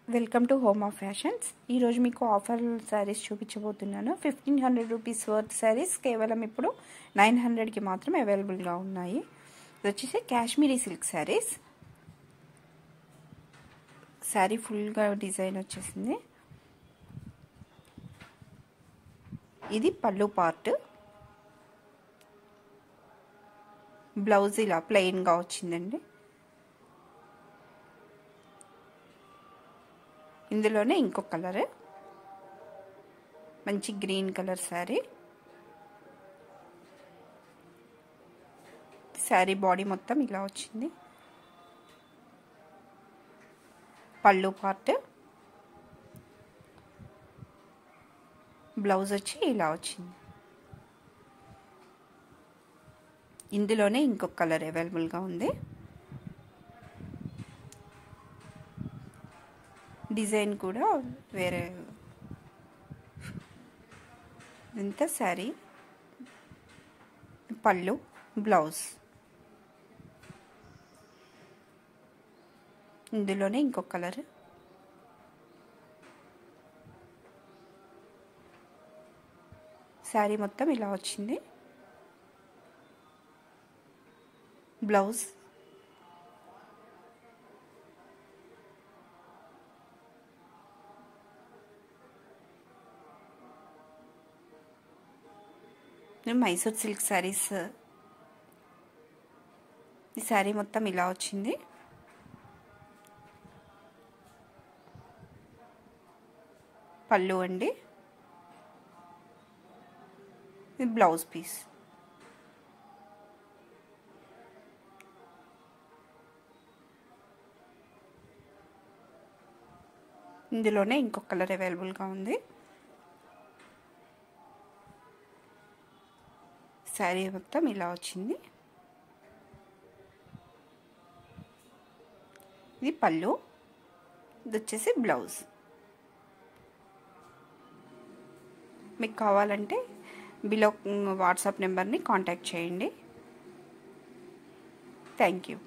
Welcome to home of fashions. ఈరోజు మీకు offer saris చూపించబోతున్నాను. 1500 రూపీస్ వర్త్ శారీస్ కేవలం ఇప్పుడు 900కి మాత్రం అవైలబుల్గా ఉన్నాయి. ఇది వచ్చేసి కాశ్మీరీ సిల్క్ శారీస్. శారీ ఫుల్గా డిజైన్ వచ్చేసింది. ఇది పళ్ళు పార్ట్. బ్లౌజ్ ఇలా ప్లెయిన్గా వచ్చిందండి. ఇందులోనే ఇంకొక కలర్, మంచి green colour sari. Sari body మొత్తం ఇలా వచ్చింది. పళ్ళు పార్ట్, బ్లౌజ్ వచ్చి ఇలా వచ్చింది. ఇందులోనే ఇంకొక కలర్ అవైలబుల్గా ఉంది. డిజైన్ కూడా వేరే. ఇంత శారీ, పళ్ళు, బ్లౌజ్. ఇందులోనే ఇంకొక కలర్. శారీ మొత్తం ఇలా వచ్చింది. Blouse, Mysore silk saris. ఈ శారీ మొత్తం ఇలా వచ్చింది. పళ్ళు అండి, ఇది బ్లౌజ్ పీస్. ఇందులోనే ఇంకొక కలర్ అవైలబుల్గా ఉంది. శారీ మొత్తం ఇలా వచ్చింది. ఇది పళ్ళు, ఇది వచ్చేసి బ్లౌజ్. మీకు కావాలంటే బిలో వాట్సాప్ నెంబర్ని కాంటాక్ట్ చేయండి. Thank you.